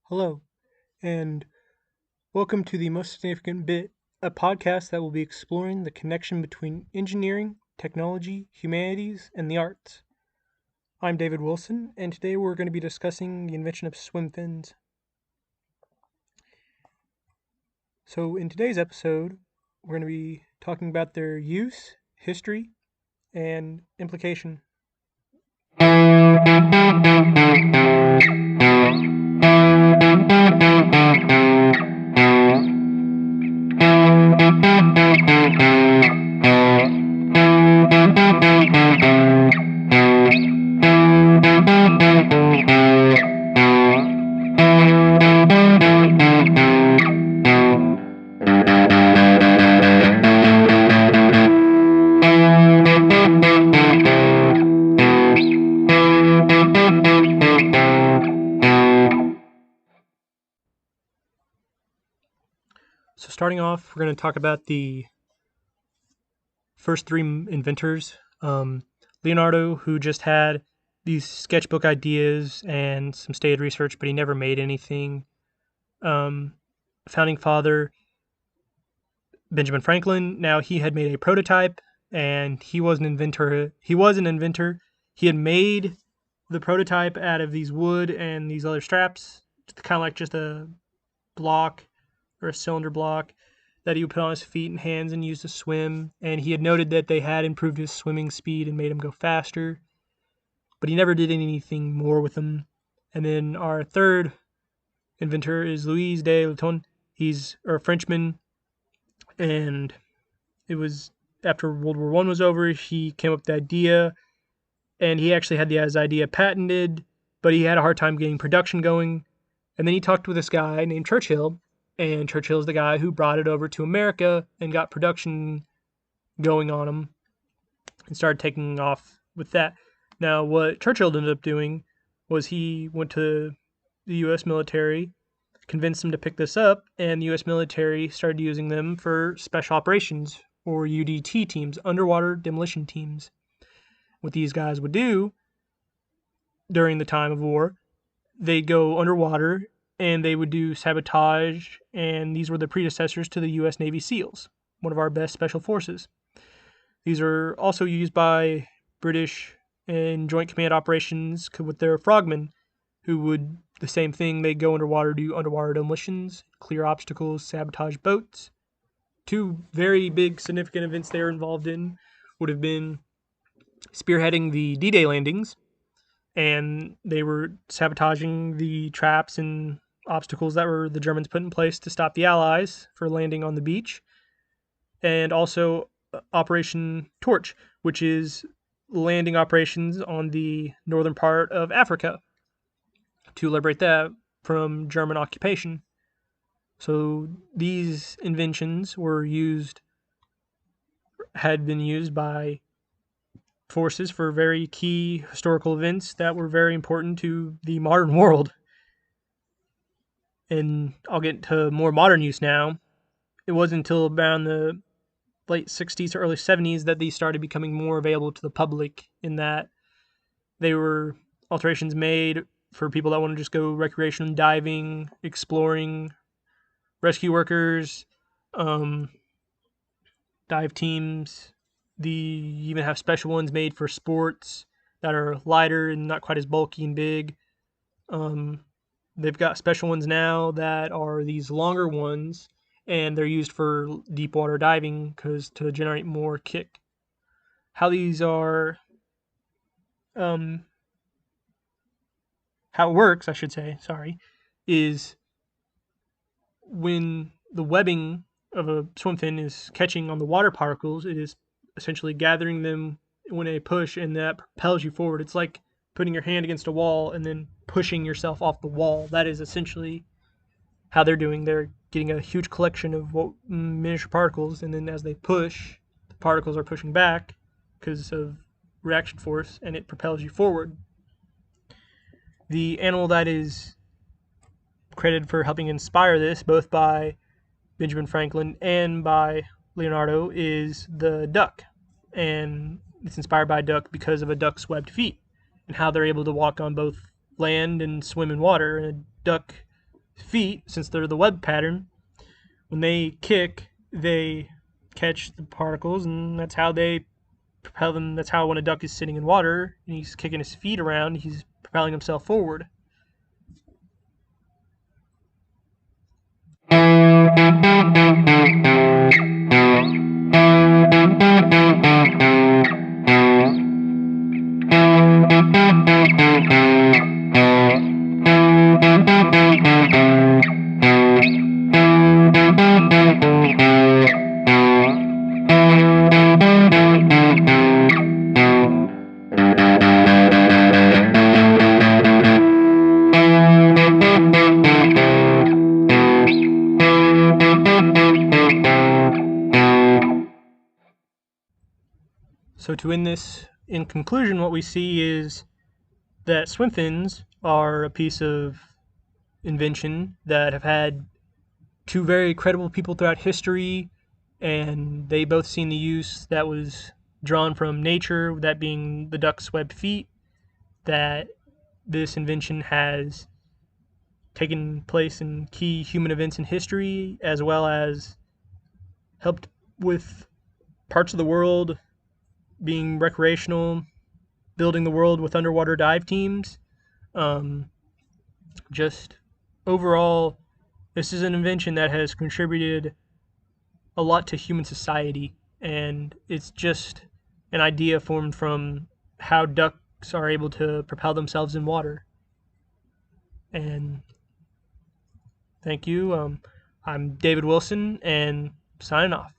Hello, and welcome to The Most Significant Bit, a podcast that will be exploring the connection between engineering, technology, humanities, and the arts. I'm David Wilson, and today we're going to be discussing the invention of swim fins. So, in today's episode, we're going to be talking about their use, history, and implication. So, starting off, we're going to talk about the first three inventors. Leonardo, who just had these sketchbook ideas and some stated research, but he never made anything. Founding father, Benjamin Franklin. Now, he had made a prototype, and he was an inventor. He had made the prototype out of these wood and these other straps, kind of like just a block or a cylinder block that he would put on his feet and hands and use to swim. And he had noted that they had improved his swimming speed and made him go faster, but he never did anything more with them. And then our third inventor is Louis de Latouche. He's a Frenchman, and it was after World War I was over, he came up with the idea, and he actually had his idea patented, but he had a hard time getting production going. And then he talked with this guy named Churchill, and Churchill's the guy who brought it over to America and got production going on them and started taking off with that. Now, what Churchill ended up doing was he went to the U.S. military, convinced them to pick this up, and the U.S. military started using them for special operations, or UDT teams, underwater demolition teams. What these guys would do during the time of war, they'd go underwater and they would do sabotage, and these were the predecessors to the U.S. Navy SEALs, one of our best special forces. These are also used by British in joint command operations with their frogmen, who would the same thing. They'd go underwater, do underwater demolitions, clear obstacles, sabotage boats. Two very big significant events they were involved in would have been spearheading the D-Day landings, and they were sabotaging the traps and obstacles that were the Germans put in place to stop the Allies for landing on the beach, and also Operation Torch, which is landing operations on the northern part of Africa to liberate that from German occupation. So these inventions had been used by forces for very key historical events that were very important to the modern world. And I'll get to more modern use now. It wasn't until around the late 60s to early 70s that these started becoming more available to the public, in that they were alterations made for people that want to just go recreation diving, exploring, rescue workers, dive teams. You even have special ones made for sports that are lighter and not quite as bulky and big. They've got special ones now that are these longer ones, and they're used for deep water diving to generate more kick. How these are, how it works, I should say, is when the webbing of a swim fin is catching on the water particles, it is essentially gathering them when they push, and that propels you forward. It's like putting your hand against a wall and then pushing yourself off the wall. That is essentially how they're doing. They're getting a huge collection of miniature particles, and then as they push, the particles are pushing back because of reaction force, and it propels you forward. The animal that is credited for helping inspire this, both by Benjamin Franklin and by Leonardo, is the duck. And it's inspired by a duck because of a duck's webbed feet and how they're able to walk on both land and swim in water. And a duck feet, since they're the web pattern, when they kick, they catch the particles, and that's how they propel them. That's how when a duck is sitting in water and he's kicking his feet around, he's propelling himself forward. So to end this, in conclusion, what we see is that swim fins are a piece of invention that have had two very credible people throughout history, and they both seen the use that was drawn from nature, that being the duck's webbed feet, that this invention has taken place in key human events in history, as well as helped with parts of the world being recreational, building the world with underwater dive teams. Just overall, this is an invention that has contributed a lot to human society, and it's just an idea formed from how ducks are able to propel themselves in water. And thank you. I'm David Wilson, and signing off.